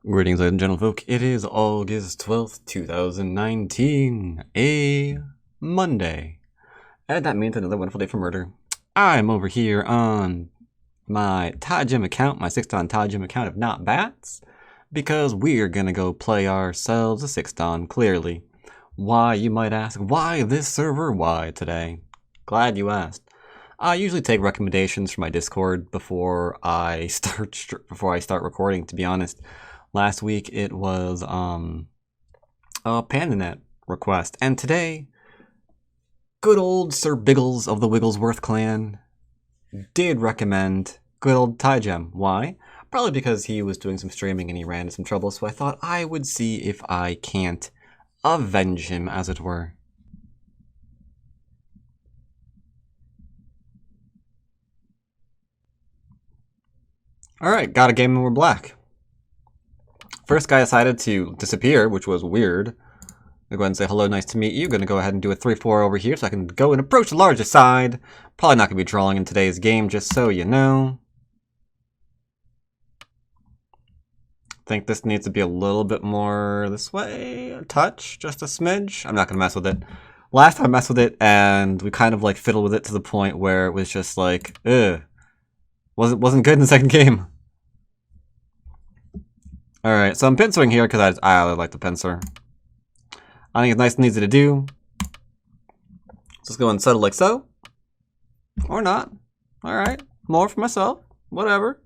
Greetings, ladies and gentlefolk. It is August 12th, 2019, a Monday. And that means another wonderful day for murder. I'm over here on my Tygem account, my 6-dan Tygem account of Not Bats, because we're gonna go play ourselves a 6-dan, clearly. Why, you might ask, why this server? Why today? Glad you asked. I usually take recommendations from my Discord before I start recording, to be honest. Last week it was a PandaNet request, and today, good old Sir Biggles of the Wigglesworth clan did recommend good old Tygem. Why? Probably because he was doing some streaming and he ran into some trouble, so I thought I would see if I can't avenge him, as it were. Alright, got a game and we're black. First guy decided to disappear, which was weird. I'll go ahead and say hello, nice to meet you. Gonna go ahead and do a 3-4 over here so I can go and approach the larger side. Probably not gonna be drawing in today's game, just so you know. I think this needs to be a little bit more this way. A touch, just a smidge. I'm not gonna mess with it. Last time I messed with it and we kind of like fiddled with it to the point where it was just like, ugh. Wasn't good in the second game. Alright, so I'm pincering here because I really like the pincer. I think it's nice and easy to do. Just go and settle like so. Or not. Alright, more for myself. Whatever.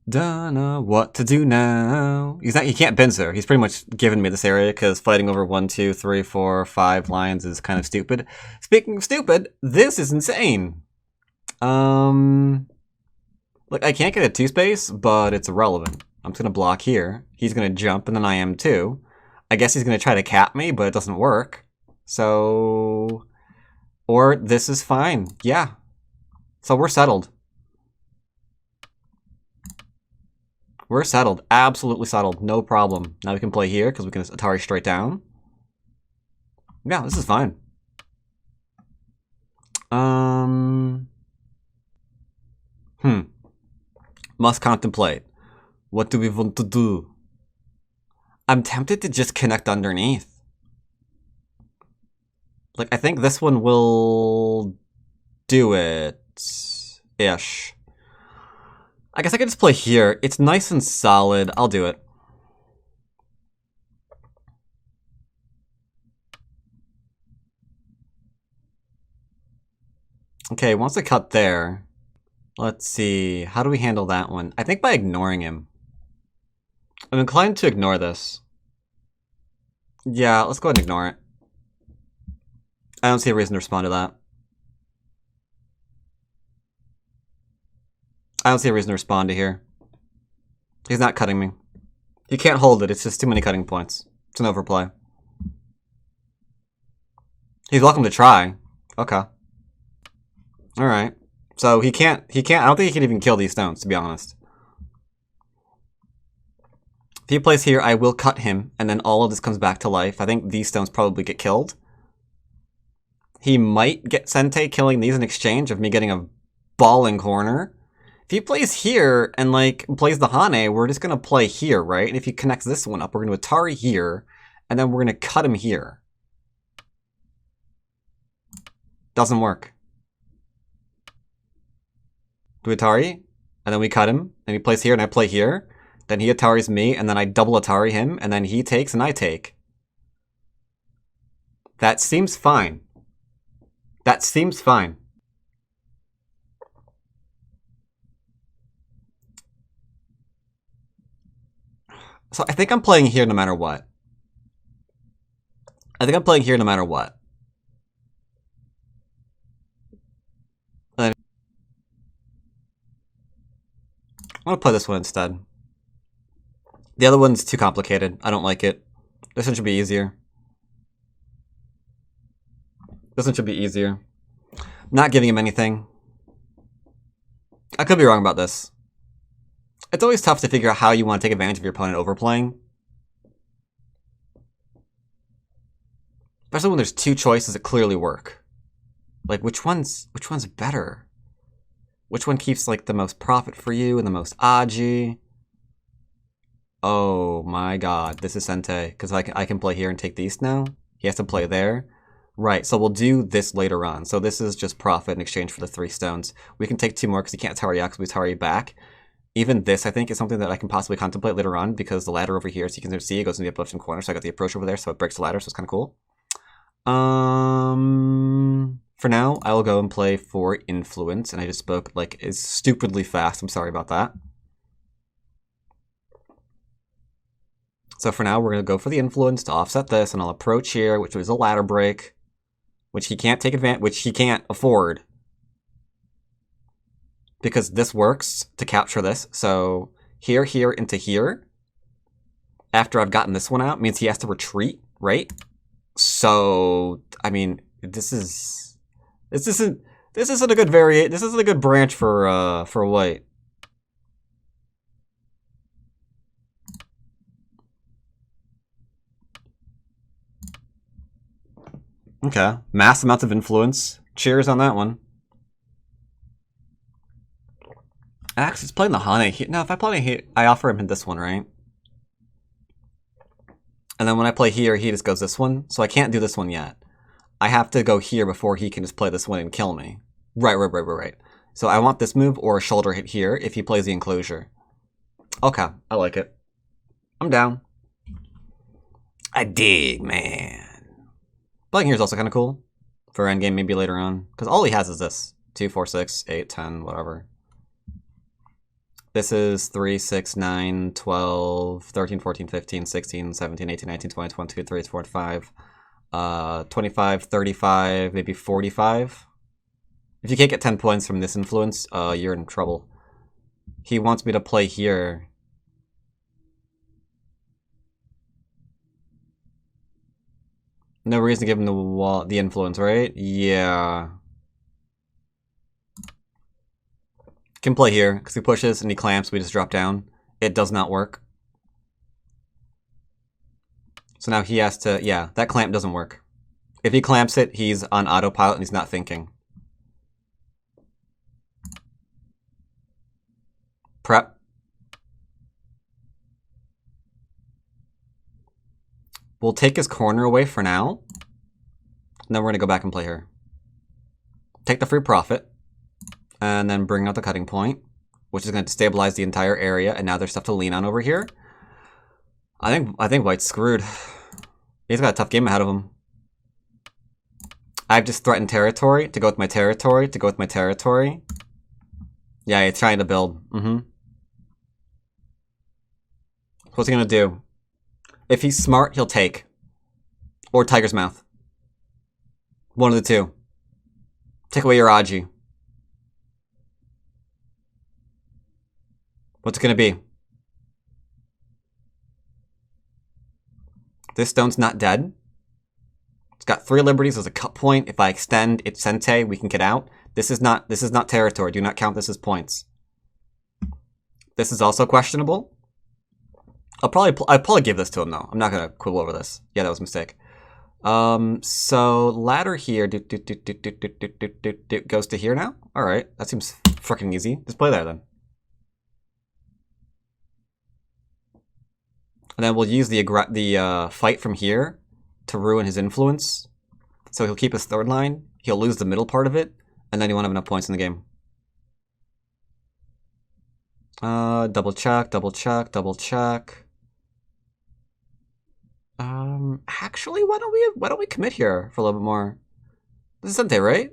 Don't know what to do now. He can't pincer. He's pretty much given me this area because fighting over 1, 2, 3, 4, 5 lions is kind of stupid. Speaking of stupid, this is insane. Look, I can't get a 2-space, but it's irrelevant. I'm just gonna block here. He's gonna jump, and then I am too. I guess he's gonna try to cap me, but it doesn't work. So... Or this is fine. Yeah. So we're settled. We're settled. Absolutely settled. No problem. Now we can play here, because we can Atari straight down. Yeah, this is fine. Must contemplate. What do we want to do? I'm tempted to just connect underneath. Like, I think this one will do it. Ish. I guess I could just play here. It's nice and solid. I'll do it. Okay, wants to cut there. Let's see. How do we handle that one? I think by ignoring him. I'm inclined to ignore this. Yeah, let's go ahead and ignore it. I don't see a reason to respond to that. I don't see a reason to respond to here. He's not cutting me. He can't hold it. It's just too many cutting points. It's an overplay. He's welcome to try. Okay. Alright. So he can't, I don't think he can even kill these stones, to be honest. If he plays here, I will cut him, and then all of this comes back to life. I think these stones probably get killed. He might get Sente killing these in exchange of me getting a balling corner. If he plays here and, like, plays the Hane, we're just gonna play here, right? And if he connects this one up, we're gonna Atari here, and then we're gonna cut him here. Doesn't work. Do Atari, and then we cut him, and he plays here, and I play here. Then he Ataris me, and then I double Atari him, and then he takes, and I take. That seems fine. That seems fine. So I think I'm playing here no matter what. I think I'm playing here no matter what. I'm gonna play this one instead. The other one's too complicated. I don't like it. This one should be easier. This one should be easier. Not giving him anything. I could be wrong about this. It's always tough to figure out how you want to take advantage of your opponent overplaying. Especially when there's two choices that clearly work. Like, which one's better? Which one keeps like the most profit for you and the most Aji? Oh my god, this is Sente. Because I can play here and take the east now. He has to play there. Right, so we'll do this later on. So this is just profit in exchange for the 3 stones. We can take 2 more because he can't tower you out because we tower you back. Even this, I think, is something that I can possibly contemplate later on because the ladder over here, as you can see, it goes in the uplifting corner. So I got the approach over there, so it breaks the ladder, so it's kind of cool. For now, I will go and play for Influence, and I just spoke like is stupidly fast. I'm sorry about that. So for now, we're going to go for the Influence to offset this, and I'll approach here, which was a ladder break, which he can't take advantage, which he can't afford. Because this works to capture this. So here, here, into here. After I've gotten this one out, means he has to retreat, right? So, I mean, this isn't a good variant. This isn't a good branch for white. Okay, mass amounts of influence. Cheers on that one. Actually, he's playing the Hane. Now, if I play here, I offer him this one, right? And then when I play here, he just goes this one. So I can't do this one yet. I have to go here before he can just play this one and kill me. Right. So I want this move or a shoulder hit here if he plays the enclosure. Okay, I like it. I'm down. I dig, man. Playing here is also kind of cool. For endgame, maybe later on. Because all he has is this. 2, 4, 6, 8, 10, whatever. This is 3, 6, 9, 12, 13, 14, 15, 16, 17, 18, 19, 20, 22, 23, 24, 25, 25, 35, maybe 45. If you can't get 10 points from this influence, you're in trouble. He wants me to play here. No reason to give him the influence, right? Yeah. Can play here, because he pushes and he clamps, we just drop down. It does not work. So now he has to, yeah, that clamp doesn't work. If he clamps it, he's on autopilot and he's not thinking. Prep. We'll take his corner away for now. And then we're going to go back and play her. Take the free profit. And then bring out the cutting point, which is going to destabilize the entire area. And now there's stuff to lean on over here. I think White's screwed. He's got a tough game ahead of him. I've just threatened territory to go with my territory to go with my territory. Yeah, he's trying to build. What's he going to do? If he's smart, he'll take. Or Tiger's Mouth. One of the two. Take away your Aji. What's it going to be? This stone's not dead. It's got 3 liberties as a cut point. If I extend its Sente, we can get out. This is not territory. Do not count this as points. This is also questionable. I'll probably give this to him though. I'm not gonna quibble over this. Yeah, that was a mistake. So ladder here goes to here now. All right, that seems freaking easy. Just play there then. And then we'll use the fight from here to ruin his influence. So he'll keep his third line. He'll lose the middle part of it, and then he won't have enough points in the game. Double check, double check, double check. Actually, why don't we commit here for a little bit more? This is Sente, right?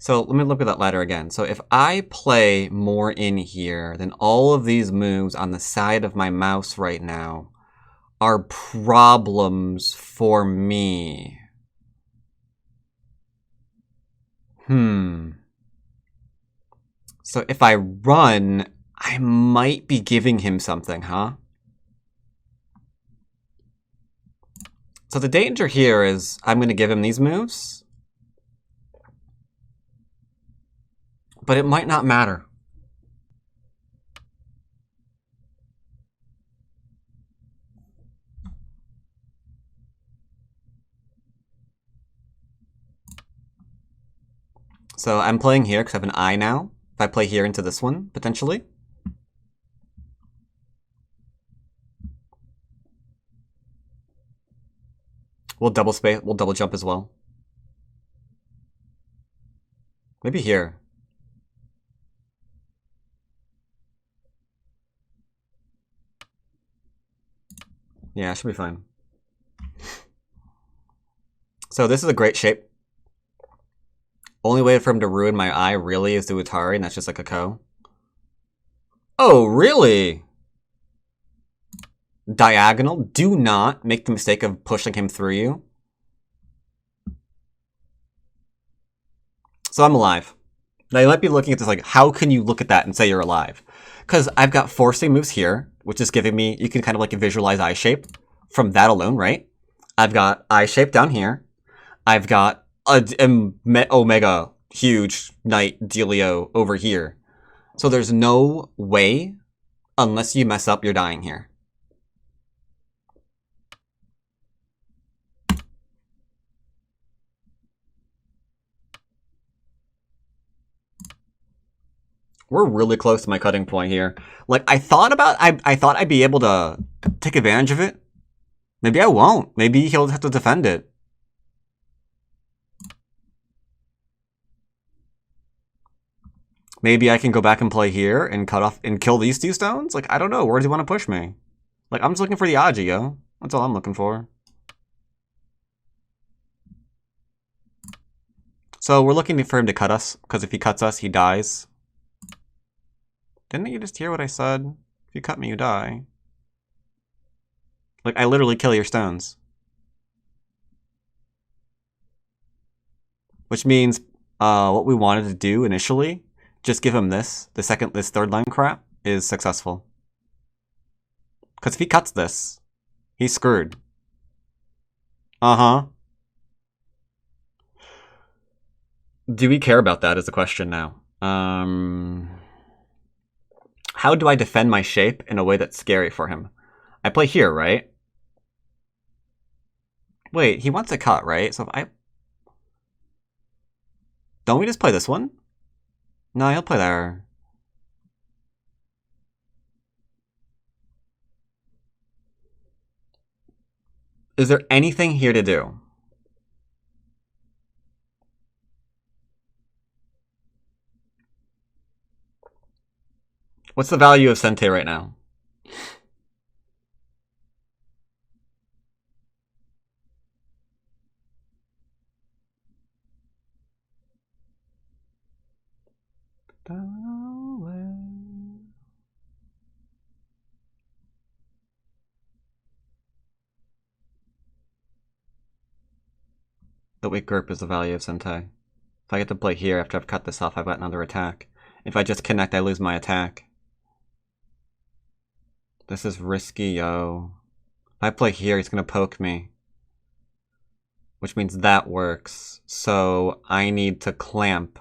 So let me look at that ladder again. So if I play more in here, then all of these moves on the side of my mouse right now are problems for me. So if I run, I might be giving him something, huh? So the danger here is I'm going to give him these moves. But it might not matter. So I'm playing here because I have an eye now. If I play here into this one, potentially. We'll double space, we'll double jump as well. Maybe here. Yeah, it should be fine. So this is a great shape. Only way for him to ruin my eye really is to Atari, and that's just like a ko. Oh, really? Diagonal? Do not make the mistake of pushing him through you. So I'm alive. Now you might be looking at this like, how can you look at that and say you're alive? Because I've got forcing moves here, which is giving me, you can kind of like visualize eye shape from that alone, right? I've got eye shape down here. I've got a omega huge knight dealio over here. So there's no way, unless you mess up, you're dying here. We're really close to my cutting point here. Like, I thought I'd be able to take advantage of it. Maybe I won't. Maybe he'll have to defend it. Maybe I can go back and play here and cut off and kill these two stones? Like, I don't know. Where does he want to push me? Like, I'm just looking for the Aji, yo. That's all I'm looking for. So we're looking for him to cut us, because if he cuts us, he dies. Didn't you just hear what I said? If you cut me, you die. Like, I literally kill your stones. Which means, what we wanted to do initially, just give him this, this third line crap, is successful. Because if he cuts this, he's screwed. Uh-huh. Do we care about that is the question now. How do I defend my shape in a way that's scary for him? I play here, right? Wait, he wants a cut, right? So if I... Don't we just play this one? No, he'll play there. Is there anything here to do? What's the value of Sente right now? The weak grip is the value of Sente. If I get to play here after I've cut this off, I've got another attack. If I just connect, I lose my attack. This is risky, yo. If I play here, he's gonna poke me. Which means that works. So I need to clamp.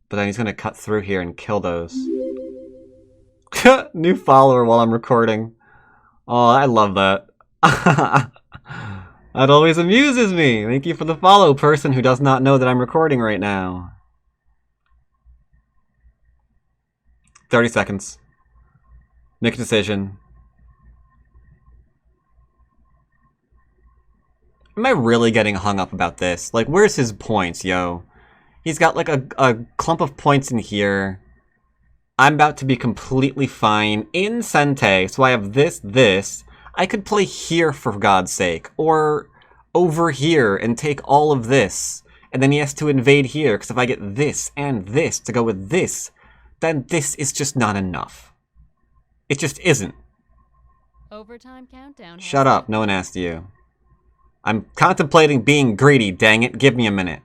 But then he's gonna cut through here and kill those. New follower while I'm recording. Oh, I love that. That always amuses me. Thank you for the follow, person who does not know that I'm recording right now. 30 seconds. Make a decision. Am I really getting hung up about this? Like, where's his points, yo? He's got like a clump of points in here. I'm about to be completely fine in Sente, so I have this. I could play here for God's sake, or over here and take all of this, and then he has to invade here, because if I get this and this to go with this, then this is just not enough. It just isn't. Overtime countdown. Shut up, no one asked you. I'm contemplating being greedy, dang it, give me a minute.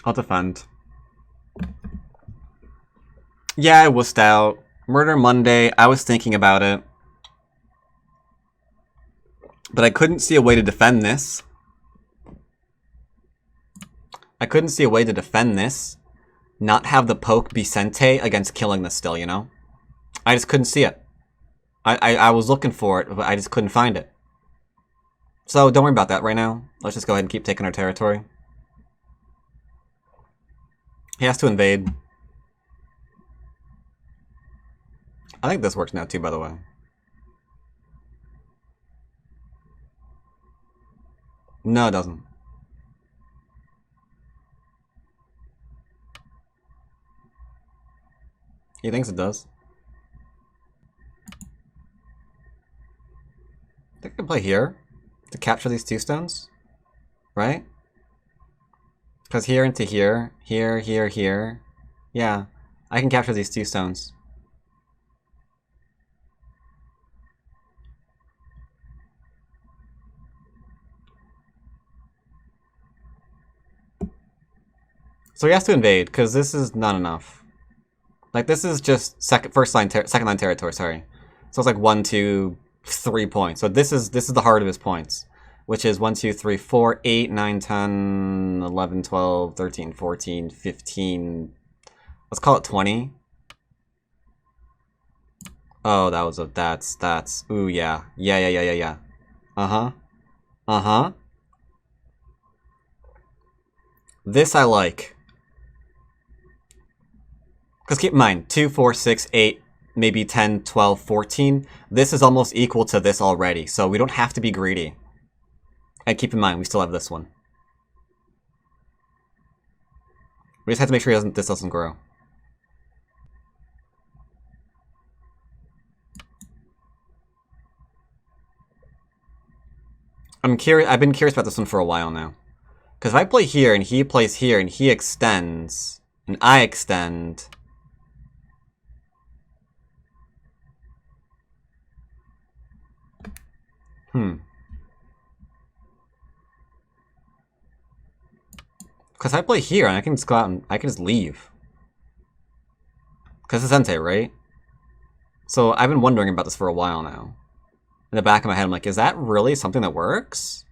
I'll defend. Yeah, I wussed out. Murder Monday, I was thinking about it. But I couldn't see a way to defend this. Not have the poke be Sente against killing this still, you know? I just couldn't see it. I was looking for it, but I just couldn't find it. So don't worry about that right now. Let's just go ahead and keep taking our territory. He has to invade. I think this works now too, by the way. No, it doesn't. He thinks it does. I think I can play here to capture these 2 stones, right? Because here into here, here, here, here. Yeah, I can capture these 2 stones. So he has to invade, because this is not enough. Like, this is just second line territory, sorry. So it's like 1, 2, 3 points. So this is the heart of his points, which is 1, 2, 3, 4, 8, 9, 10, 11, 12, 13, 14, 15. Let's call it 20. Oh, that was a that's ooh yeah. Yeah. Uh-huh. Uh-huh. This I like. Because keep in mind, 2, 4, 6, 8, maybe 10, 12, 14. This is almost equal to this already, so we don't have to be greedy. And keep in mind, we still have this one. We just have to make sure this doesn't grow. I've been curious about this one for a while now. Because if I play here, and he plays here, and he extends, and I extend... Because I play here, and I can just go out and I can just leave. Because it's Ente, right? So I've been wondering about this for a while now. In the back of my head, I'm like, is that really something that works?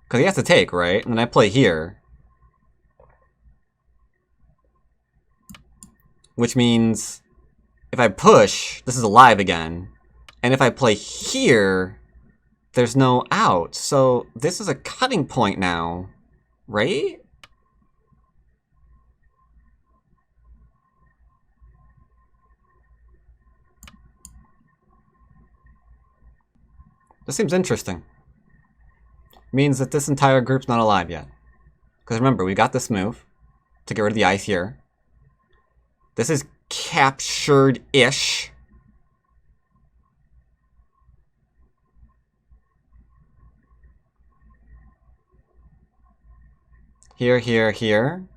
Because he has to take, right? And then I play here. Which means, if I push, this is alive again. And if I play here, there's no out. So this is a cutting point now, right? This seems interesting. Means that this entire group's not alive yet. Because remember, we got this move to get rid of the ice here. This is captured-ish. Here, here, here.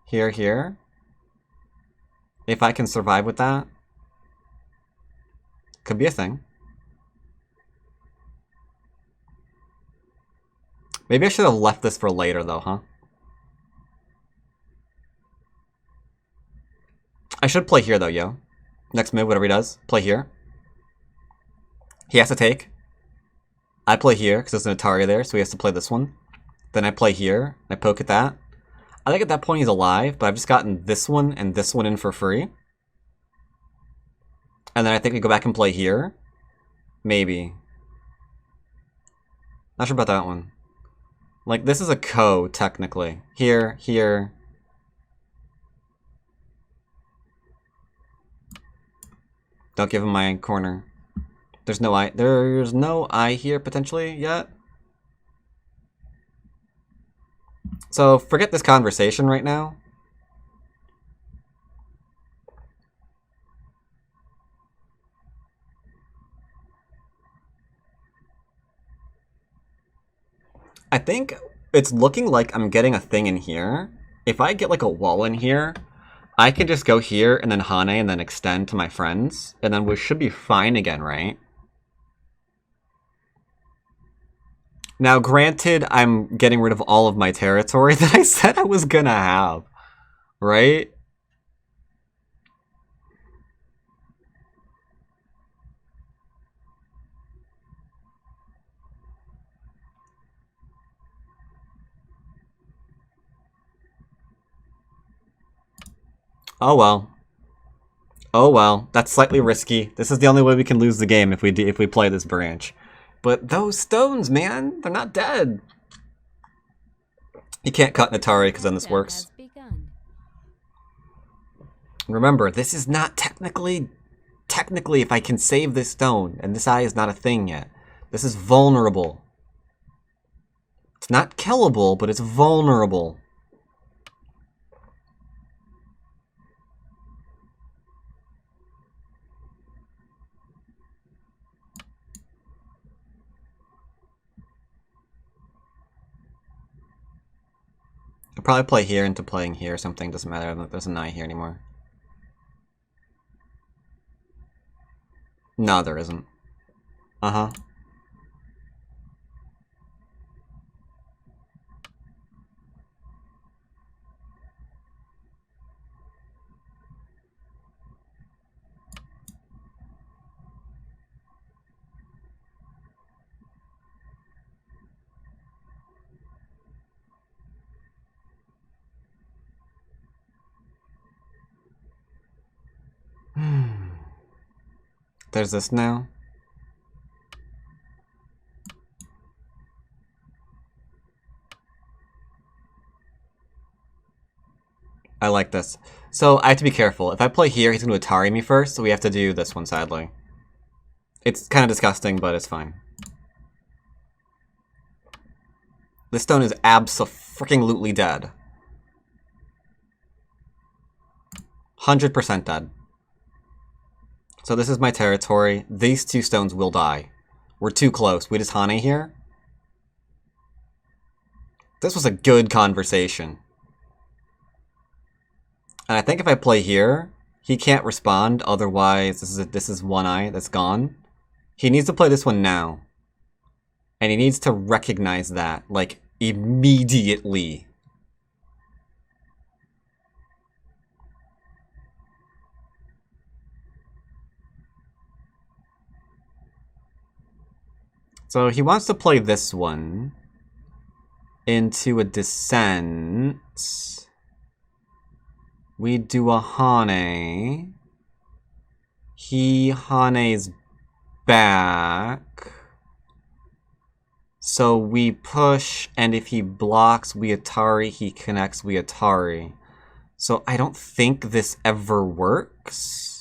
Here, here. If I can survive with that. Could be a thing. Maybe I should have left this for later, though, huh? I should play here, though, yo. Next move, whatever he does, play here. He has to take. I play here, because there's an Atari there, so he has to play this one. Then I play here, I poke at that. I think at that point he's alive, but I've just gotten this one and this one in for free. And then I think we go back and play here. Maybe. Not sure about that one. Like, this is a ko, technically. Here, here. Don't give him my corner. There's no eye here, potentially, yet. So, forget this conversation right now. I think it's looking like I'm getting a thing in here. If I get like a wall in here, I can just go here and then Hane and then extend to my friends. And then we should be fine again, right? Now, granted, I'm getting rid of all of my territory that I said I was gonna have, right? Oh well. Oh well. That's slightly risky. This is the only way we can lose the game if we play this branch. But those stones, man, they're not dead. You can't cut Natari because then this works. Remember, this is not technically, if I can save this stone, and this eye is not a thing yet. This is vulnerable. It's not killable, but it's vulnerable. I'll probably play here into playing here or something, doesn't matter, there's an eye here anymore. No, there isn't. Uh-huh. There's this now. I like this. So I have to be careful. If I play here, he's going to Atari me first, so we have to do this one, sadly. It's kind of disgusting, but it's fine. This stone is abso-freaking-lutely dead. 100% dead. So this is my territory. These two stones will die. We're too close. We just Hane here. This was a good conversation. And I think if I play here, he can't respond. Otherwise, this is one eye that's gone. He needs to play this one now. And he needs to recognize that, like, immediately. So he wants to play this one into a descent. We do a Hane. He Hane's back. So we push, and if he blocks, we Atari. He connects, we Atari. So I don't think this ever works.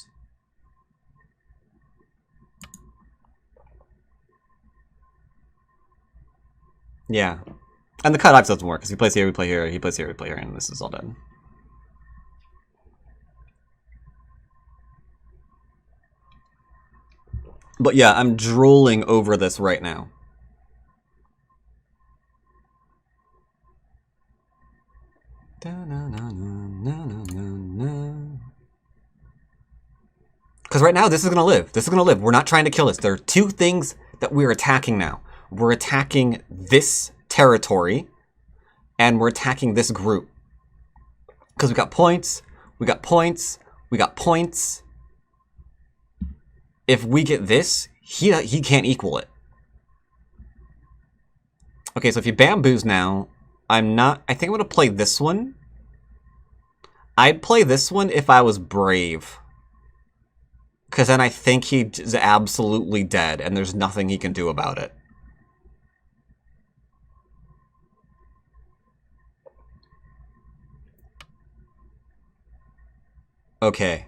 Yeah. And the cut-off doesn't work, because he plays here, we play here, he plays here, we play here, and this is all dead. But yeah, I'm drooling over this right now. Because right now, this is going to live. This is going to live. We're not trying to kill this. There are two things that we're attacking now. We're attacking this territory, and we're attacking this group. Because we got points, we got points, we got points. If we get this, he can't equal it. Okay, so if you bamboos now, I think I'm going to play this one. I'd play this one if I was brave. Because then I think he's absolutely dead, and there's nothing he can do about it. Okay.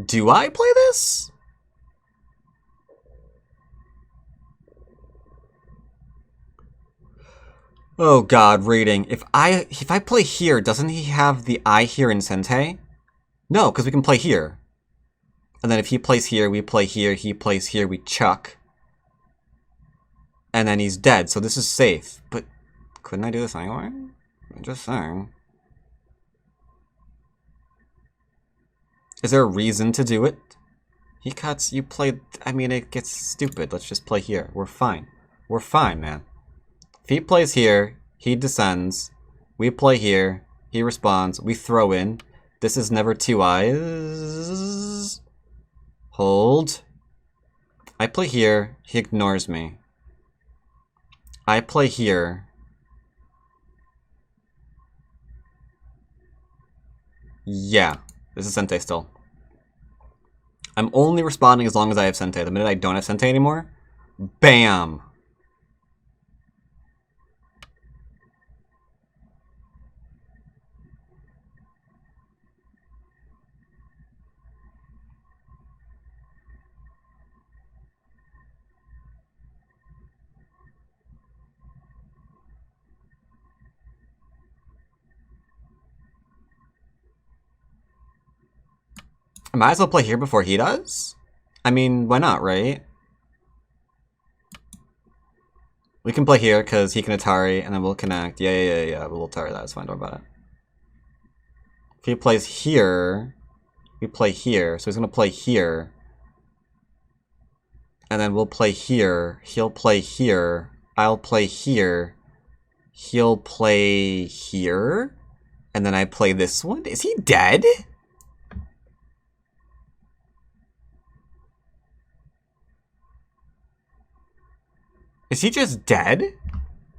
Do I play this? Oh god, reading. If I play here, doesn't he have the eye here in Sente? No, because we can play here. And then if he plays here, we play here, he plays here, we chuck. And then he's dead, so this is safe. But couldn't I do this anyway? I'm just saying. Is there a reason to do it? He cuts, you play... I mean, it gets stupid. Let's just play here. We're fine. We're fine, man. If he plays here, he descends. We play here. He responds. We throw in. This is never two eyes. Hold. I play here. He ignores me. I play here. Yeah. This is Sente still. I'm only responding as long as I have Sente. The minute I don't have Sente anymore, bam! I might as well play here before he does? I mean, why not, right? We can play here because he can Atari, and then we'll connect. Yeah. We'll Atari, that's fine, don't worry about it. If he plays here, we play here, so he's going to play here. And then we'll play here, he'll play here, I'll play here, he'll play here, and then I play this one? Is he dead? Is he just dead?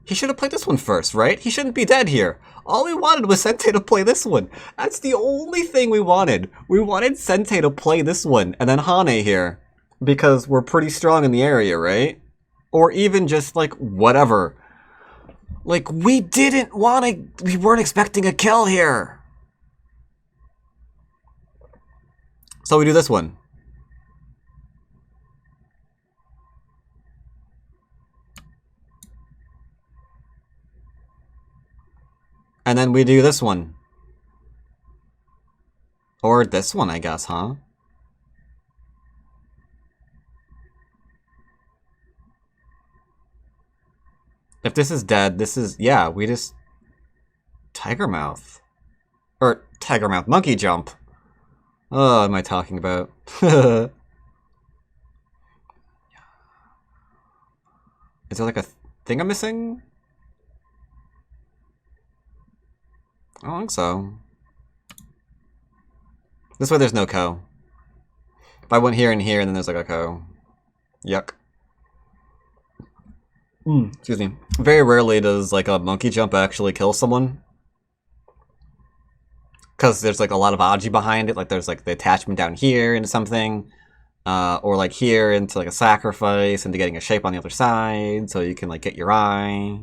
He should have played this one first, right? He shouldn't be dead here. All we wanted was Sente to play this one. That's the only thing we wanted. We wanted Sente to play this one, and then Hane here. Because we're pretty strong in the area, right? Or even just, like, whatever. Like, we weren't expecting a kill here. So we do this one. And then we do this one. Or this one, I guess, huh? If this is dead, this is... Yeah, we just... Tiger Mouth. Or, Tiger Mouth Monkey Jump. Oh, what am I talking about? Is there like a thing I'm missing? I don't think so. This way there's no ko. If I went here and here, and then there's like a ko. Yuck. Excuse me. Very rarely does like a monkey jump actually kill someone. Because there's like a lot of Aji behind it. Like there's like the attachment down here into something. Or like here into like a sacrifice into getting a shape on the other side. So you can like get your eye.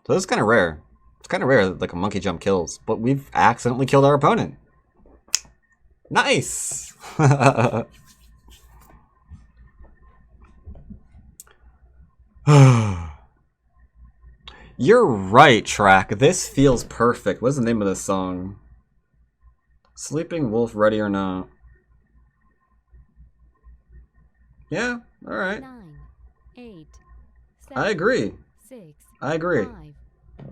So this is kind of rare. It's kind of rare that like a monkey jump kills. But we've accidentally killed our opponent. Nice! You're right, Track. This feels perfect. What's the name of this song? Sleeping Wolf, Ready or Not? Yeah, alright. 9, 8, 7, I agree. 6, I agree. 5,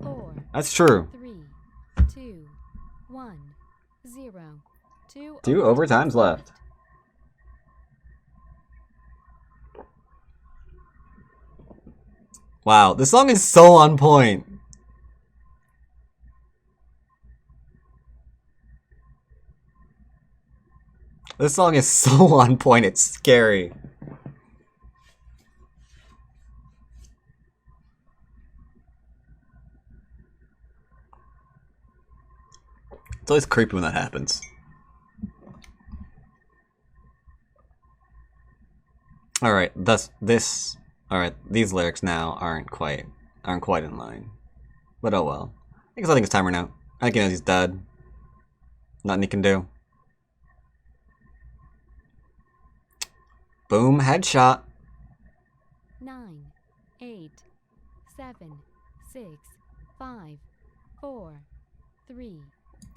4, That's true. 3, 2, 1, 0. 2 overtimes left. Wow, this song is so on point. This song is so on point, it's scary. It's always creepy when that happens. Alright, these lyrics now aren't quite in line. But oh well. I guess I think it's timer now. I think he knows he's dead. Nothing he can do. Boom, headshot. 9, 8, 7, 6, 5, 4, 3,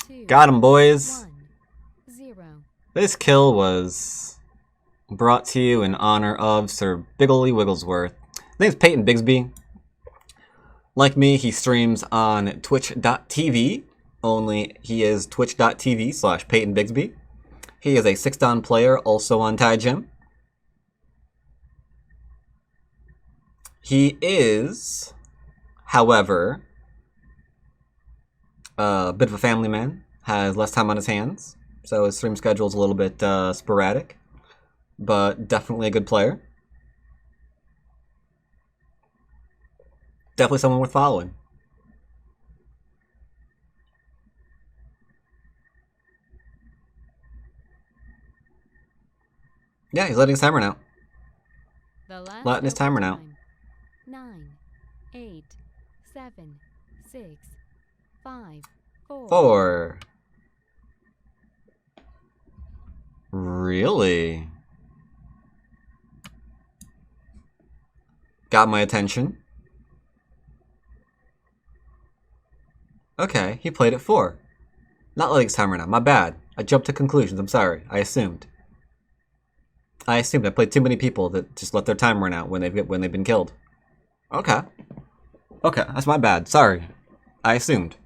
2. Got him, boys. 1, 0. This kill was brought to you in honor of Sir Biggley Wigglesworth. His name's Peyton Bigsby. Like me, he streams on twitch.tv, only he is twitch.tv/Peyton Bigsby. He is a 6-dan player, also on Tygem. He is, however, a bit of a family man, has less time on his hands, so his stream schedule is a little bit sporadic, but definitely a good player. Definitely someone worth following. Yeah, he's letting his timer out. The last Letting his timer out. 9, 8, 7, 6, 5, 4. 4. Really? Got my attention. Okay, he played at 4. Not letting his timer out. My bad. I jumped to conclusions. I'm sorry. I assumed. I played too many people that just let their time run out when they've been killed. Okay. Okay, that's my bad. Sorry. I assumed.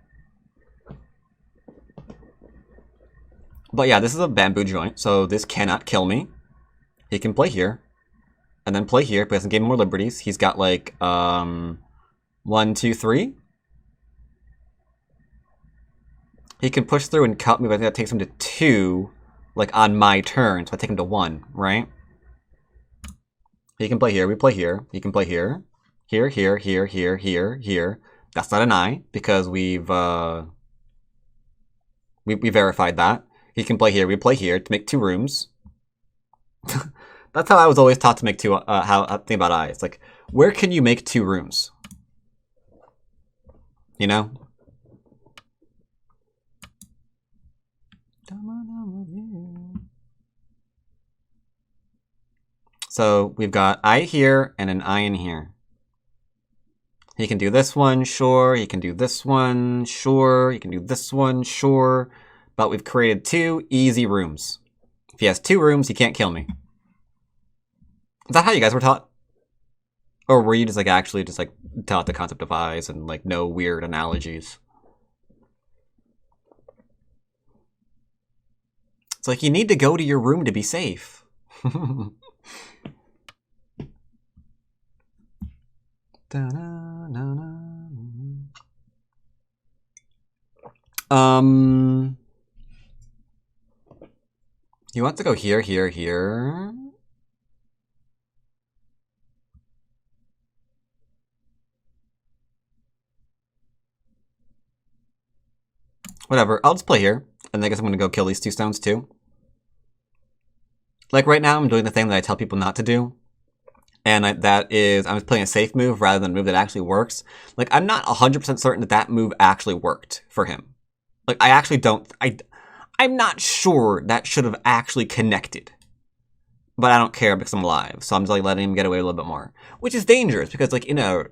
But yeah, this is a bamboo joint, so this cannot kill me. He can play here. And then play here, but he doesn't give him more liberties. He's got like 1, 2, 3. He can push through and cut me, but I think that takes him to 2, like on my turn, so I take him to 1, right? He can play here, we play here. He can play here. Here, here, here, here, here, here. That's not an I, because we verified that. He can play here, we play here to make 2 rooms. That's how I was always taught to make 2, how I think about I. It's like, where can you make 2 rooms? You know? So we've got I here and an I in here. He can do this one, sure. He can do this one, sure. He can do this one, sure. But we've created 2 easy rooms. If he has 2 rooms, he can't kill me. Is that how you guys were taught? Or were you just like actually just like taught the concept of eyes and like no weird analogies? It's like you need to go to your room to be safe. You want to go here, here, here. Whatever, I'll just play here. And I guess I'm gonna go kill these 2 stones too. Like right now, I'm doing the thing that I tell people not to do. And that is, I'm playing a safe move rather than a move that actually works. Like, I'm not 100% certain that that move actually worked for him. Like, I actually don't, I'm not sure that should have actually connected. But I don't care because I'm alive. So I'm just like letting him get away a little bit more. Which is dangerous because like, in a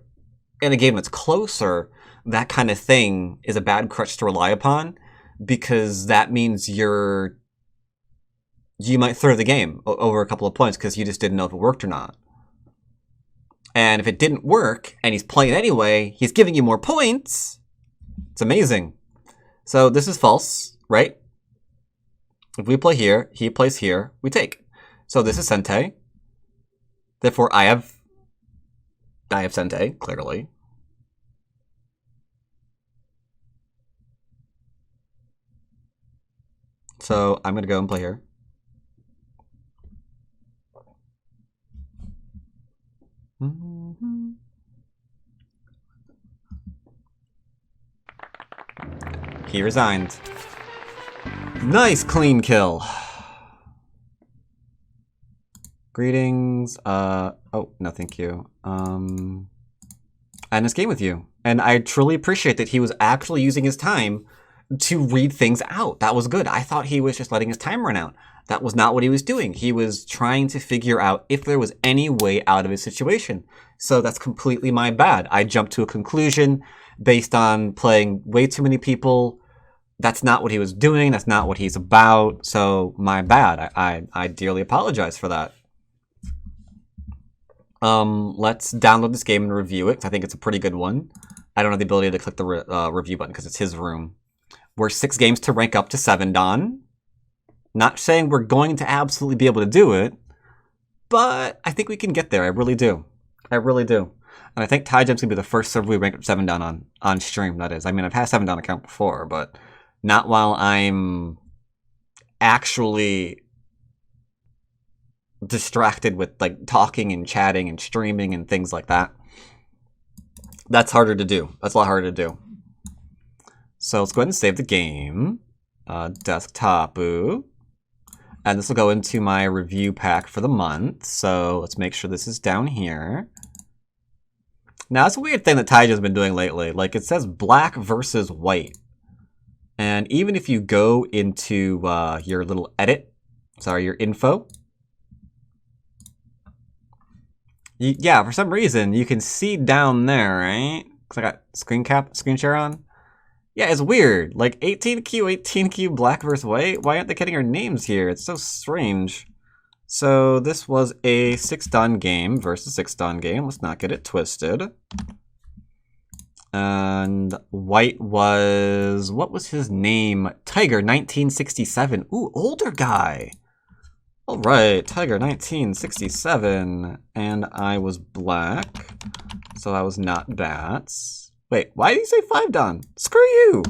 game that's closer, that kind of thing is a bad crutch to rely upon. Because that means you might throw the game over a couple of points because you just didn't know if it worked or not. And if it didn't work, and he's playing anyway, he's giving you more points. It's amazing. So this is false, right? If we play here, he plays here, we take. So this is Sente. Therefore, I have Sente, clearly. So I'm going to go and play here. He resigned. Nice clean kill. Greetings. Oh, no, thank you. And this game with you. And I truly appreciate that he was actually using his time to read things out. That was good. I thought he was just letting his time run out. That was not what he was doing. He was trying to figure out if there was any way out of his situation. So that's completely my bad. I jumped to a conclusion based on playing way too many people. That's not what he was doing. That's not what he's about. So my bad. I dearly apologize for that. Let's download this game and review it. I think it's a pretty good one. I don't have the ability to click the review button because it's his room. We're 6 games to rank up to 7, Don. Not saying we're going to absolutely be able to do it, but I think we can get there. I really do. I really do. And I think Tygem's going to be the first server we rank up 7 Don on stream, that is. I mean, I've had a 7 Don account before, but not while I'm actually distracted with like talking and chatting and streaming and things like that. That's harder to do. That's a lot harder to do. So let's go ahead and save the game. Desktop. And this will go into my review pack for the month. So let's make sure this is down here. Now, that's a weird thing that Tygem's been doing lately. Like, it says black versus white. And even if you go into your little your info. Yeah, for some reason, you can see down there, right? Because I got screen share on. Yeah, it's weird. Like 18Q, black versus white. Why aren't they getting our names here? It's so strange. So this was a 6-dan game versus 6-dan game. Let's not get it twisted. And white was, what was his name? Tiger, 1967. Ooh, older guy. All right, Tiger, 1967. And I was black, so I was not bats. Wait, why did you say 5-dan? Screw you!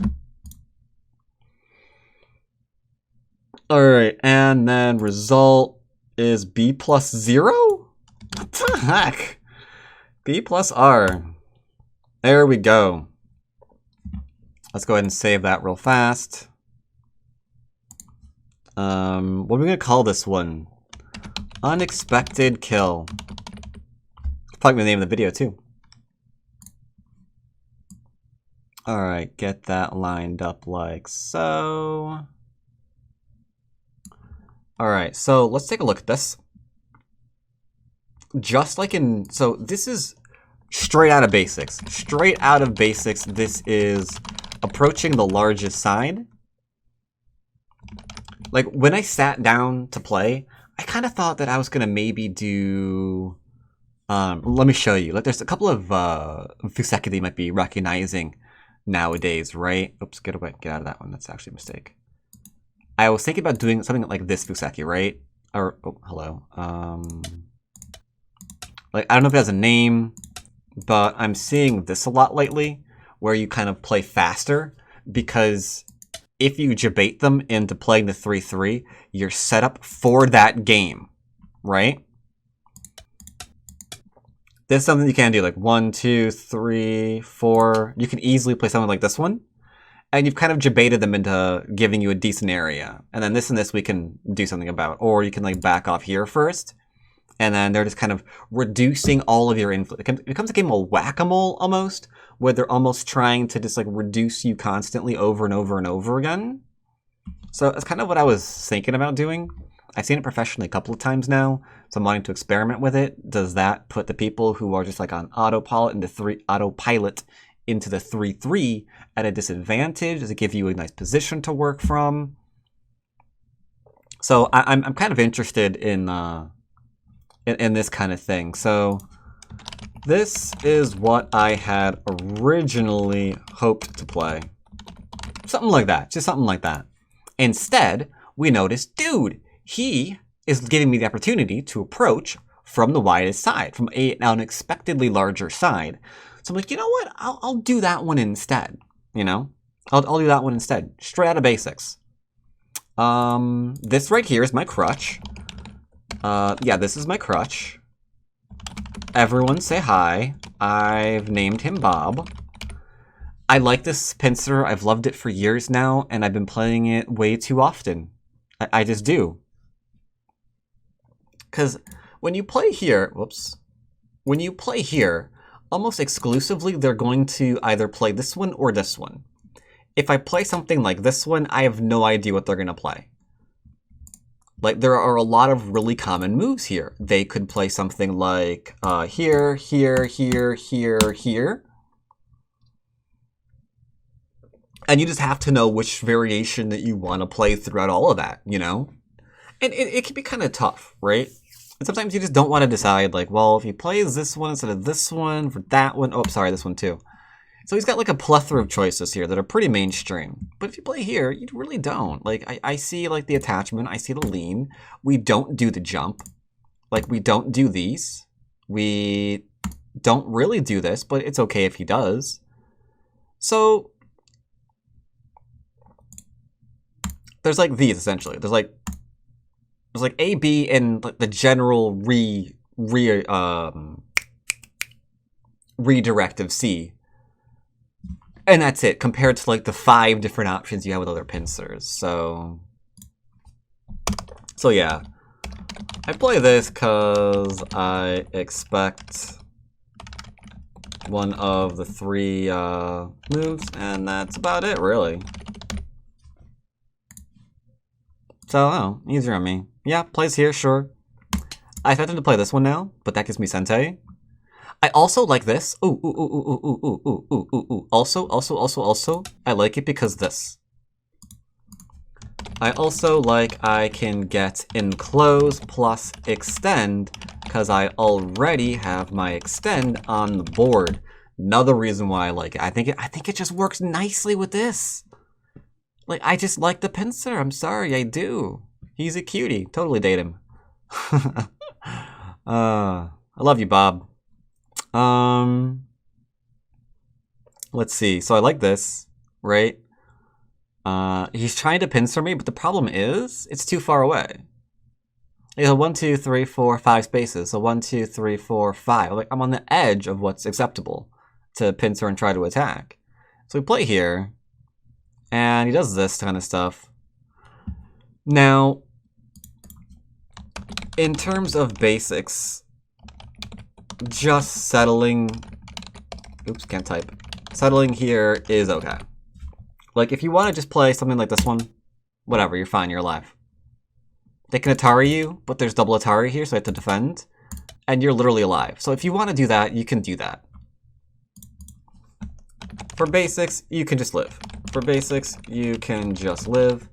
Alright, and then result is B plus 0? What the heck? B plus R. There we go. Let's go ahead and save that real fast. What are we going to call this one? Unexpected kill. Probably the name of the video too. Alright, get that lined up like so. Alright, so let's take a look at this. Just like in, so this is straight out of basics. Straight out of basics, this is approaching the largest side. Like, when I sat down to play, I kind of thought that I was going to maybe do... let me show you. Like, there's a couple of Fuseki that you might be recognizing nowadays, right? Oops, get away. Get out of that one. That's actually a mistake. I was thinking about doing something like this Fuseki, right? Or, oh, hello. Like, I don't know if it has a name, but I'm seeing this a lot lately, where you kind of play faster, because if you debate them into playing the 3-3, you're set up for that game, right? This is something you can do, like 1, 2, 3, 4. You can easily play something like this one, and you've kind of debated them into giving you a decent area. And then this and this we can do something about. Or you can like back off here first, and then they're just kind of reducing all of your influence. It becomes a game of whack-a-mole almost, where they're almost trying to just like reduce you constantly over and over and over again. So that's kind of what I was thinking about doing. I've seen it professionally a couple of times now, so I'm wanting to experiment with it. Does that put the people who are just like on autopilot into the 3-3 at a disadvantage? Does it give you a nice position to work from? So I'm kind of interested in this kind of thing. So this is what I had originally hoped to play. Something like that, just something like that. Instead, we noticed, dude, he is giving me the opportunity to approach from the widest side, from an unexpectedly larger side. So I'm like, you know what? I'll do that one instead. You know, I'll do that one instead, straight out of basics. This right here is my crutch. Yeah, this is my crutch. Everyone say hi. I've named him Bob. I like this pincer. I've loved it for years now, and I've been playing it way too often. I just do. Because when you play here, when you play here, almost exclusively, they're going to either play this one or this one. If I play something like this one, I have no idea what they're going to play. Like, there are a lot of really common moves here. They could play something like here, here, here, here, here. And you just have to know which variation that you want to play throughout all of that, you know? And it can be kind of tough, right? And sometimes you just don't want to decide, like, well, if he plays this one instead of this one, for that one, oh, sorry, this one too. So he's got like a plethora of choices here that are pretty mainstream. But if you play here, you really don't. Like, I see like the attachment, I see the lean. We don't do the jump. Like, we don't do these. We don't really do this, but it's okay if he does. So there's like these essentially. There's like A, B, and like the general redirect of C. And that's it, compared to like the 5 different options you have with other pincers. So So yeah, I play this because I expect one of the three moves, and that's about it, really. So, oh, easier on me. Yeah, plays here, sure. I expect him to play this one now, but that gives me Sente. I also like this. Ooh, ooh, ooh, ooh, ooh, ooh, ooh, ooh, ooh, ooh. Also, I like it because this. I also like I can get enclose plus extend because I already have my extend on the board. Another reason why I like it. I think it just works nicely with this. Like, I just like the pincer. I'm sorry, I do. He's a cutie. Totally date him. I love you, Bob. Let's see. So I like this, right? He's trying to pincer me, but the problem is it's too far away. It's a 1, 2, 3, 4, 5 spaces. So 1, 2, 3, 4, 5. Like, I'm on the edge of what's acceptable to pincer and try to attack. So we play here, and he does this kind of stuff. Now, in terms of basics, just settling... Oops, can't type. Settling here is okay. Like, if you want to just play something like this one, whatever, you're fine, you're alive. They can Atari you, but there's double Atari here, so you have to defend. And you're literally alive. So if you want to do that, you can do that. For basics, you can just live. For basics, you can just live.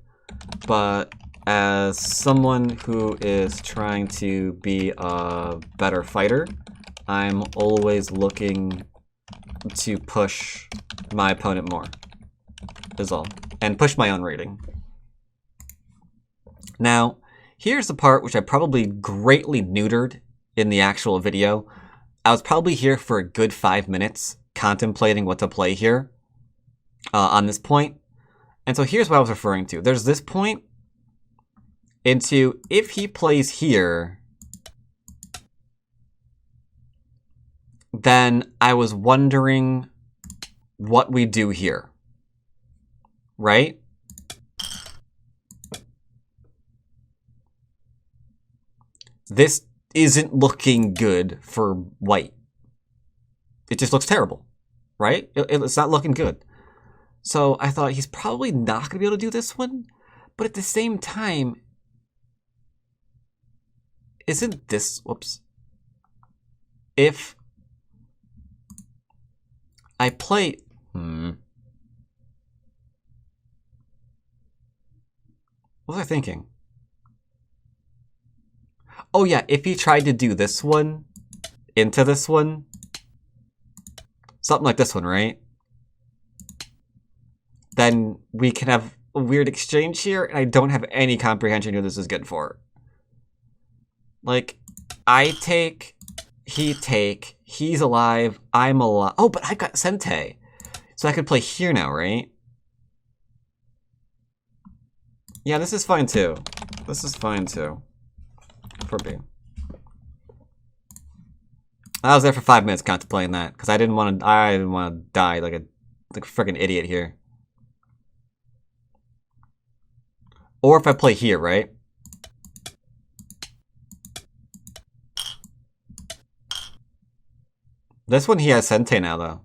But as someone who is trying to be a better fighter, I'm always looking to push my opponent more, is all. And push my own rating. Now, here's the part which I probably greatly neutered in the actual video. I was probably here for a good 5 minutes contemplating what to play here on this point. And so here's what I was referring to. There's this point into if he plays here, then I was wondering what we do here, right? This isn't looking good for white. It just looks terrible, right? It's not looking good. So I thought he's probably not going to be able to do this one, but at the same time, isn't this, whoops, if I play, what was I thinking? Oh yeah, if he tried to do this one into this one, something like this one, right? Then we can have a weird exchange here, and I don't have any comprehension who this is good for. Like, I take, he take, he's alive, I'm alive. Oh, but I've got Sente. So I could play here now, right? Yeah, this is fine too. This is fine too. For B. I was there for 5 minutes contemplating that, because I didn't want to die like a freaking idiot here. Or if I play here, right? This one he has Sente now, though.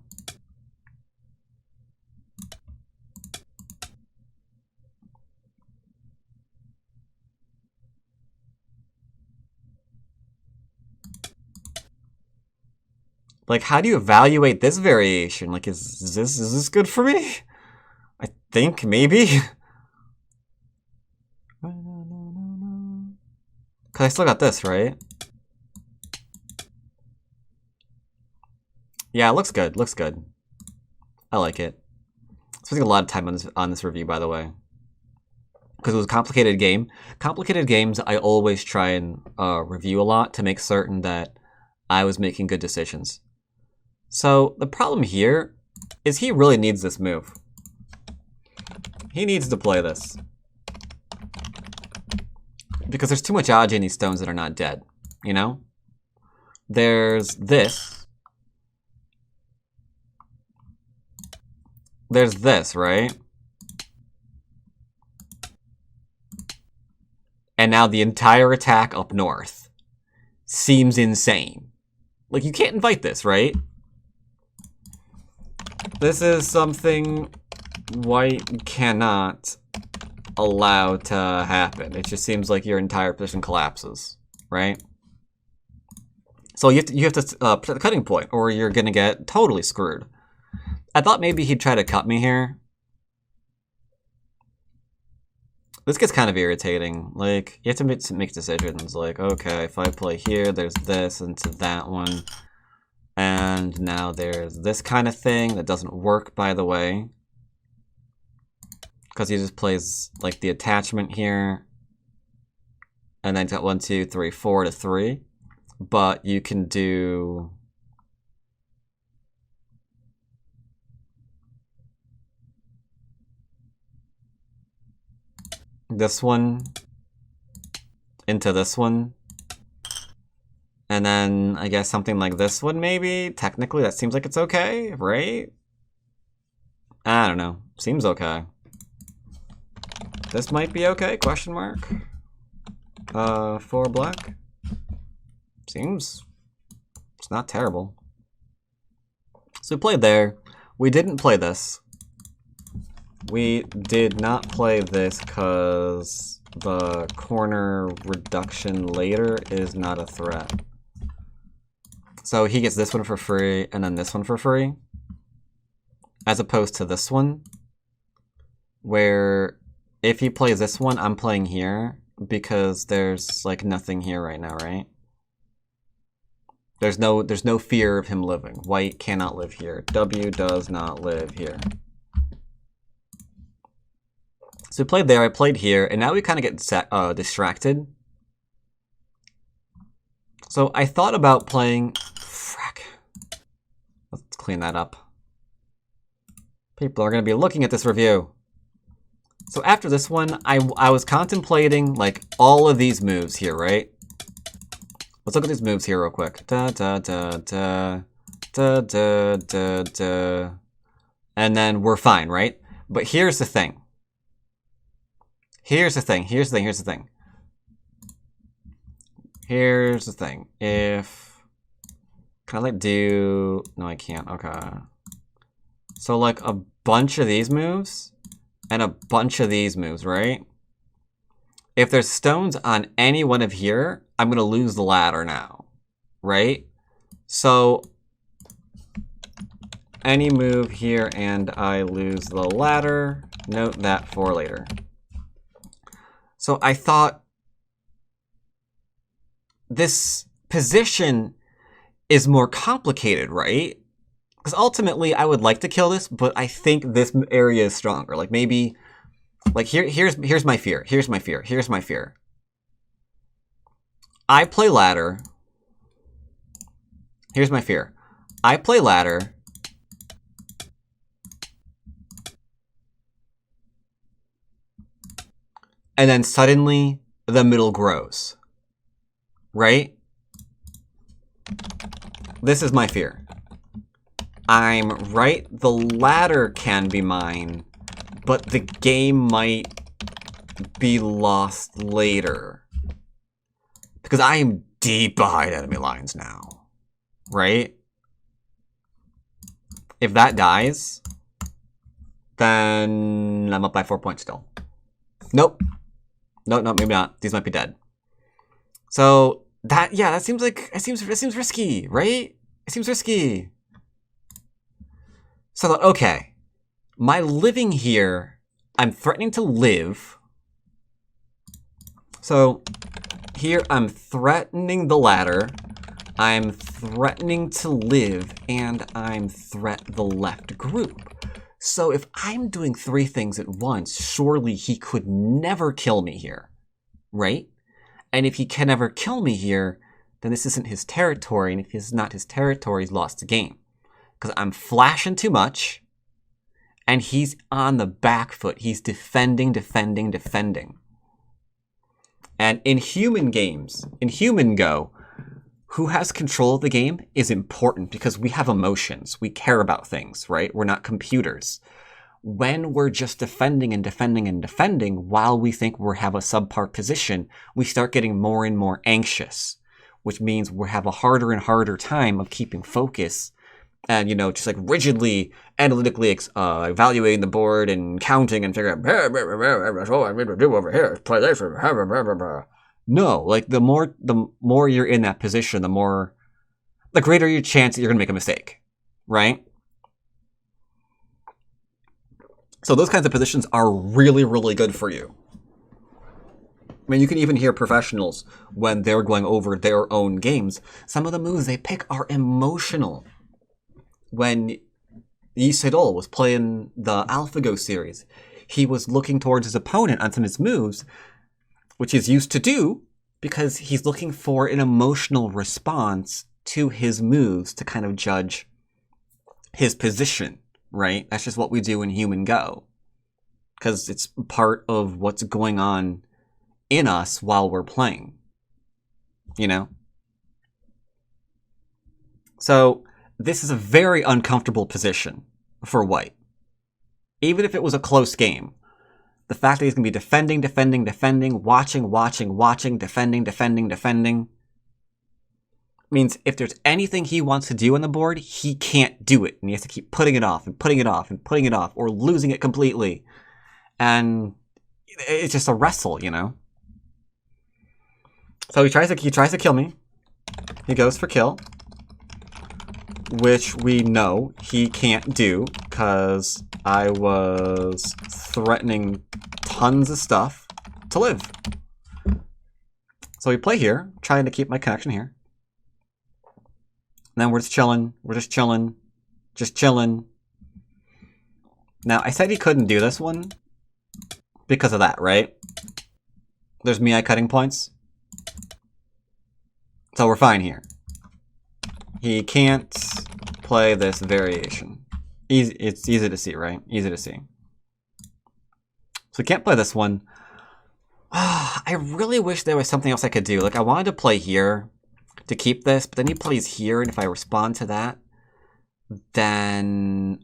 Like, how do you evaluate this variation? Like, is this good for me? I think maybe. Cause I still got this, right? Yeah, it looks good. Looks good. I like it. I'm spending a lot of time on this review, by the way, because it was a complicated game. Complicated games, I always try and review a lot to make certain that I was making good decisions. So the problem here is he really needs this move. He needs to play this. Because there's too much Aj in these stones that are not dead, you know? There's this. There's this, right? and now the entire attack up north seems insane. Like, you can't invite this, right? This is something white cannot allow to happen. It just seems like your entire position collapses, right? So you have to protect the cutting point, or you're gonna get totally screwed. I thought maybe he'd try to cut me here. This gets kind of irritating. Like, you have to make decisions. Like, okay, if I play here, there's this into that one. And now there's this kind of thing that doesn't work, by the way. Because he just plays, like, the attachment here. And then it's got 1, 2, 3, 4 to 3. But you can do... this one into this one, and then I guess something like this one, maybe. Technically that seems like it's okay, right? I don't know, seems okay. This might be okay, question mark. For black, seems it's not terrible. So we played there. We didn't play this. We did not play this because the corner reduction later is not a threat. So he gets this one for free and then this one for free. As opposed to this one, where if he plays this one, I'm playing here because there's like nothing here right now, right? There's no fear of him living. White cannot live here. W does not live here. So we played there, I played here, and now we kind of get distracted. So I thought about playing... Frack. Let's clean that up. People are going to be looking at this review. So after this one, I was contemplating like all of these moves here, right? Let's look at these moves here real quick. Da da da da da da da da. And then we're fine, right? But here's the thing. Here's the thing. Here's the thing. Here's the thing. Here's the thing. If can I like do? No, I can't. Okay. So like a bunch of these moves and a bunch of these moves, right? If there's stones on any one of here, I'm gonna lose the ladder now, right? So any move here and I lose the ladder. Note that for later. So I thought this position is more complicated, right? Because ultimately I would like to kill this, but I think this area is stronger. Like maybe, like here's my fear. Here's my fear. Here's my fear. I play ladder. Here's my fear. I play ladder. And then suddenly the middle grows, right? This is my fear. I'm right, the ladder can be mine, but the game might be lost later. Because I am deep behind enemy lines now, right? If that dies, then I'm up by 4 points still. Nope. No, maybe not. These might be dead. So that, yeah, that seems like it seems risky, right? It seems risky. So I thought, okay, my living here, I'm threatening to live. So here I'm threatening the ladder, I'm threatening to live, and I'm threat the left group. So if I'm doing 3 things at once, surely he could never kill me here, right? And if he can never kill me here, then this isn't his territory, and if it's not his territory, he's lost the game. Because I'm flashing too much, and he's on the back foot. He's defending, defending, defending. And in human games, in Human Go, who has control of the game is important because we have emotions. We care about things, right? We're not computers. when we're just defending and defending and defending while we think we have a subpar position, we start getting more and more anxious, which means we have a harder and harder time of keeping focus and, you know, just like rigidly, analytically evaluating the board and counting and figuring out, oh, I need to do over here, play this. No, like the more you're in that position, the greater your chance that you're going to make a mistake, right? So those kinds of positions are really, really good for you. I mean, you can even hear professionals when they're going over their own games. Some of the moves they pick are emotional. When U.S Go was playing the AlphaGo series, he was looking towards his opponent on some of his moves, which he's used to do because he's looking for an emotional response to his moves to kind of judge his position. Right? That's just what we do in Human Go. Because it's part of what's going on in us while we're playing. You know? So, this is a very uncomfortable position for White. Even if it was a close game. The fact that he's going to be defending, watching, defending, means if there's anything he wants to do on the board, he can't do it. And he has to keep putting it off, or losing it completely. And it's just a wrestle, you know? So he tries to kill me. He goes for kill. Which we know he can't do, because I was threatening tons of stuff to live. So we play here, trying to keep my connection here. And then we're just chilling. Now, I said he couldn't do this one because of that, right? There's me cutting points. So we're fine here. He can't play this variation. It's easy to see, right? Easy to see. So he can't play this one. I really wish there was something else I could do. Like, I wanted to play here to keep this, but then he plays here, and if I respond to that, then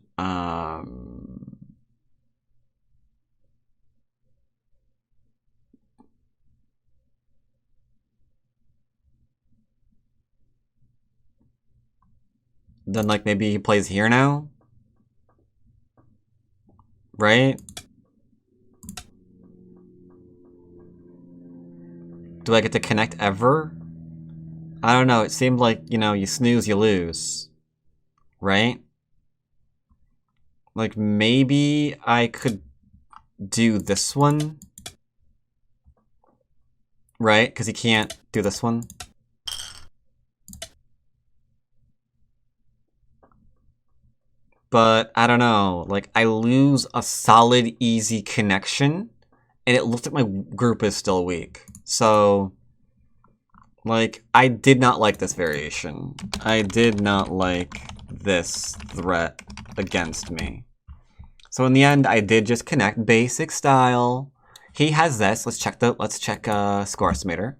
like maybe he plays here now, right? Do I get to connect ever? I don't know, it seemed like, you know, you snooze, you lose. Right? Like, maybe I could do this one. Right? Because he can't do this one. But, I don't know. Like, I lose a solid, easy connection. And it looks like my group is still weak. So, like, I did not like this variation. I did not like this threat against me. So in the end, I did just connect basic style. He has this. Let's check score estimator.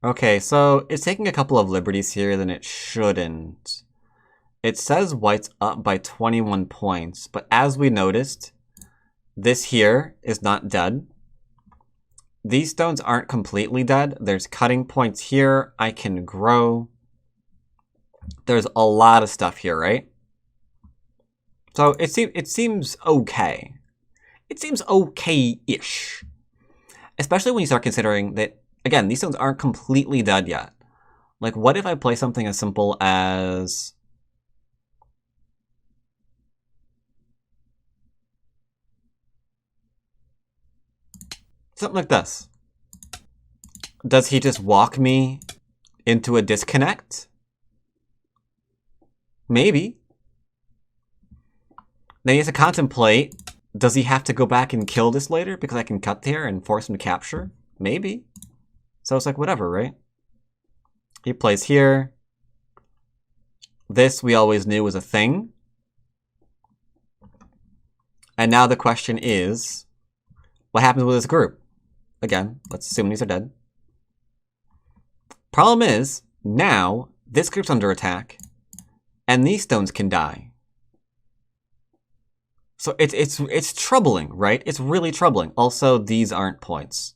Okay, so it's taking a couple of liberties here than it shouldn't. It says White's up by 21 points, but as we noticed, this here is not dead. These stones aren't completely dead. There's cutting points here. I can grow. There's a lot of stuff here, right? So it seems okay. It seems okay-ish. Especially when you start considering that, again, these stones aren't completely dead yet. Like, what if I play something as simple as... something like this. Does he just walk me into a disconnect? Maybe. Then he has to contemplate, does he have to go back and kill this later because I can cut there and force him to capture? Maybe. So it's like, whatever, right? He plays here. This we always knew was a thing. And now the question is, what happens with this group? Again, let's assume these are dead. Problem is, now, this group's under attack, and these stones can die. So it's troubling, right? It's really troubling. Also, these aren't points.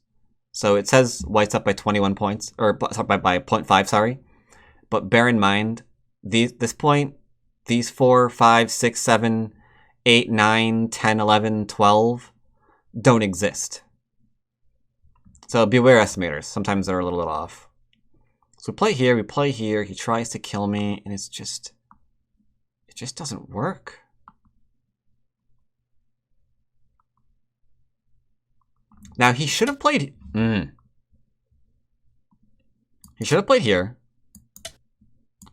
So it says white's up by 21 points, or by 0.5, sorry. But bear in mind, this point, these 4, 5, 6, 7, 8, 9, 10, 11, 12 don't exist. So beware estimators. Sometimes they're a little bit off. So we play here, he tries to kill me, and it just doesn't work. Now he should have played He should have played here.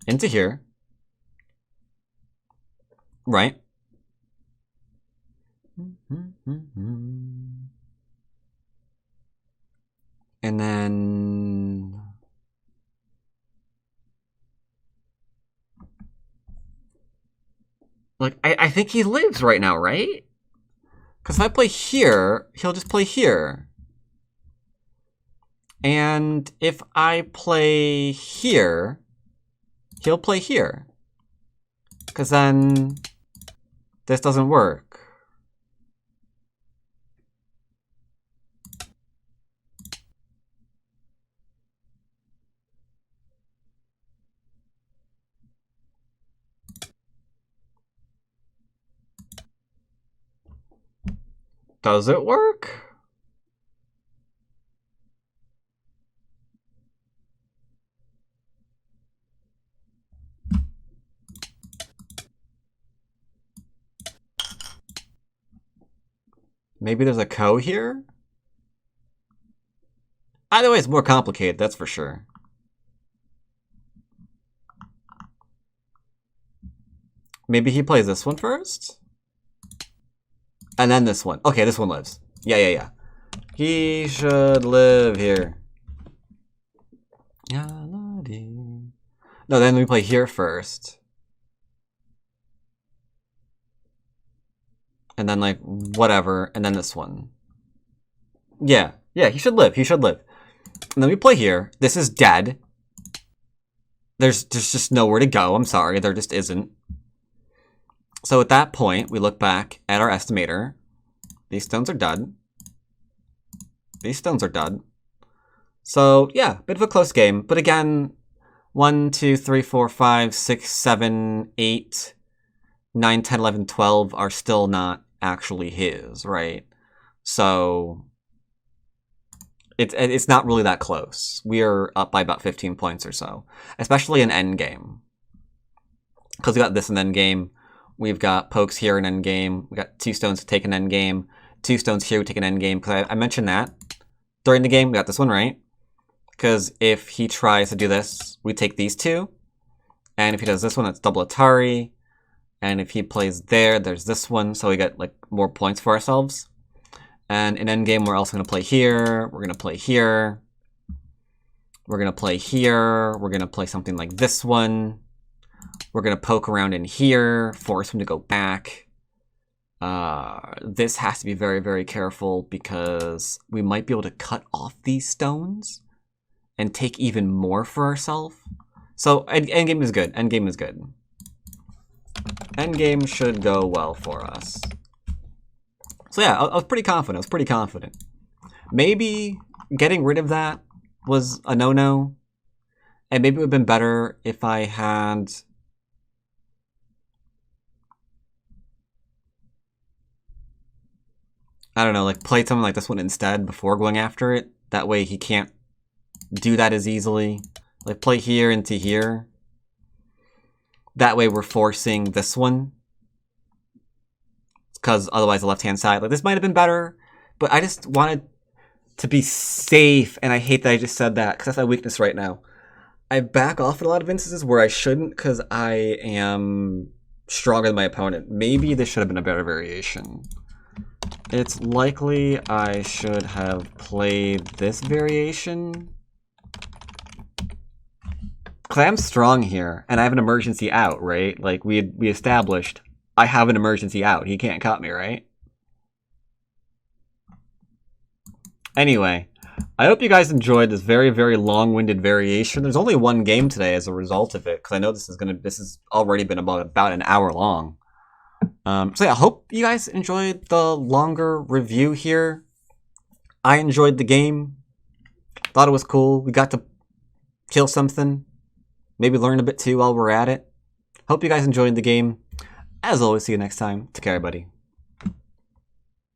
Into here. Right. And then like I think he lives right now, right? Because if I play here, he'll just play here. And if I play here, he'll play here. Because then this doesn't work. Does it work? Maybe there's a co here? Either way, it's more complicated, that's for sure. Maybe he plays this one first? And then this one. Okay, this one lives. Yeah. He should live here. No, then we play here first. And then, like, whatever. And then this one. Yeah, he should live. And then we play here. This is dead. There's just nowhere to go. I'm sorry. There just isn't. So at that point, we look back at our estimator. These stones are done. So, yeah, bit of a close game. But again, 1, 2, 3, 4, 5, 6, 7, 8, 9, 10, 11, 12 are still not actually his, right? So it's not really that close. We're up by about 15 points or so, especially in endgame. Because we got this in endgame. We've got pokes here in endgame. We got 2 stones to take an endgame. 2 stones here we take an endgame. Because I mentioned that during the game. We got this one right. Because if he tries to do this, we take these 2. And if he does this one, it's double Atari. And if he plays there, there's this one. So we get like more points for ourselves. And in endgame, we're also going to play here. We're going to play here. We're going to play here. We're going to play something like this one. We're going to poke around in here, force him to go back. This has to be very, very careful because we might be able to cut off these stones and take even more for ourselves. So endgame is good. Endgame is good. Endgame should go well for us. So yeah, I was pretty confident. Maybe getting rid of that was a no-no. And maybe it would have been better if I had... I don't know, like played something like this one instead before going after it. That way he can't do that as easily. Like play here into here. That way we're forcing this one. Because otherwise the left-hand side, like this might have been better. But I just wanted to be safe. And I hate that I just said that because that's my weakness right now. I back off in a lot of instances where I shouldn't because I am stronger than my opponent. Maybe this should have been a better variation. It's likely I should have played this variation. Because I'm strong here, and I have an emergency out, right? Like, we established, I have an emergency out. He can't cut me, right? Anyway, I hope you guys enjoyed this very, very long-winded variation. There's only one game today as a result of it, because I know this has already been about an hour long. So yeah, I hope you guys enjoyed the longer review here. I enjoyed the game. Thought it was cool. We got to kill something. Maybe learn a bit too while we're at it. Hope you guys enjoyed the game. As always, see you next time. Take care, everybody.